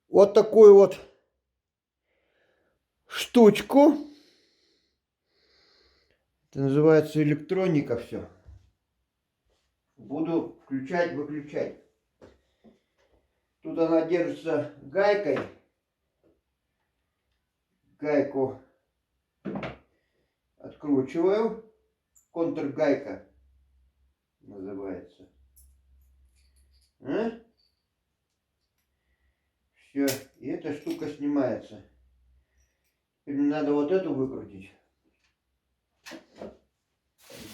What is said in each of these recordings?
вот такую вот штучку. Это называется электроника все. Буду включать, выключать. Тут она держится гайкой. Гайку откручиваю. Контргайка называется. Все, и эта штука снимается. Теперь мне надо вот эту выкрутить.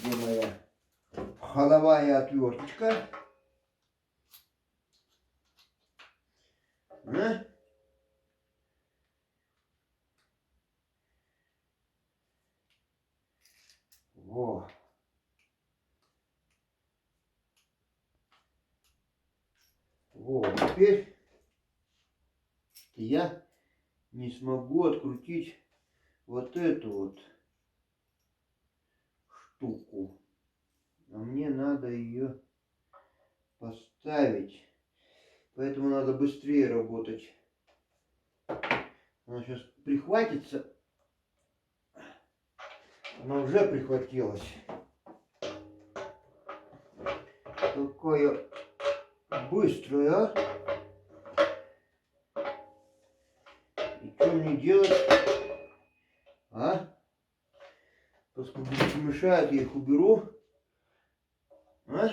Где моя ходовая отверточка? Во. Во, теперь я не смогу открутить вот эту вот штуку. А мне надо ее поставить. Поэтому надо быстрее работать. Она сейчас прихватится. Она уже прихватилась. Какая быстрая. И что мне делать? А? Поскольку мешают, я их уберу. А?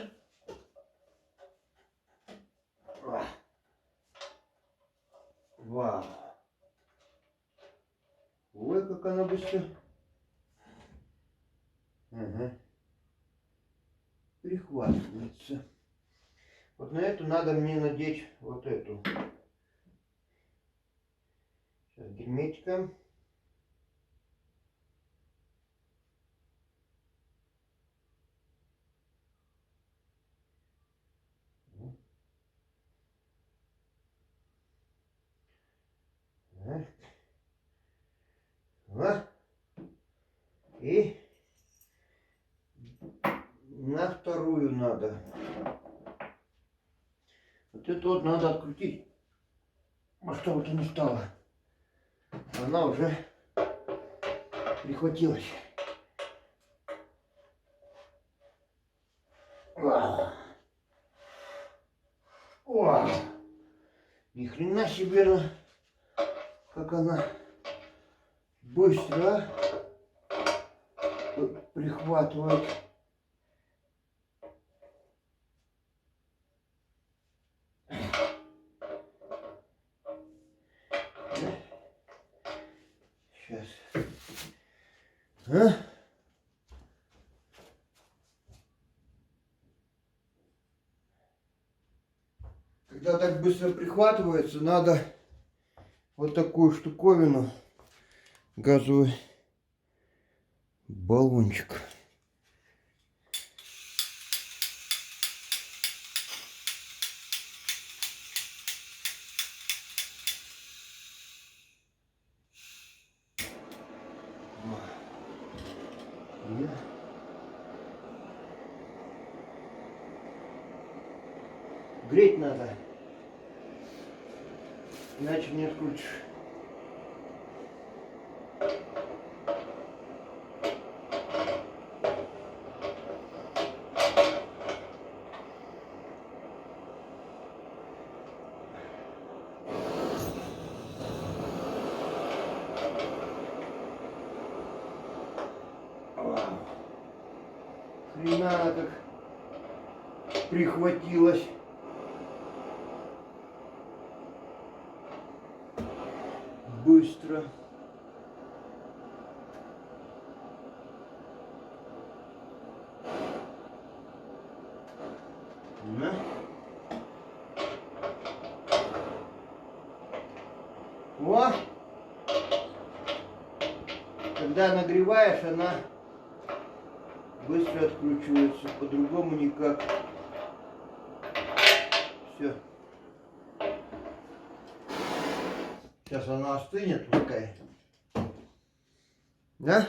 Вау. Ой, как она быстро. Ага. Прихватывается. Вот на эту надо мне надеть вот эту. Сейчас герметиком. И на вторую надо. Вот эту вот надо открутить. А что вот не стало? Она уже прихватилась. О! Ни хрена себе, как она быстро прихватывает. Сейчас. А? Когда так быстро прихватывается, надо вот такую штуковину, газовый баллончик. Греть надо, иначе не открутишь. Хрена она как прихватилась. Быстро. На. О! Когда нагреваешь, она быстро откручивается, по-другому никак. Все. Сейчас она остынет, пускай. Да?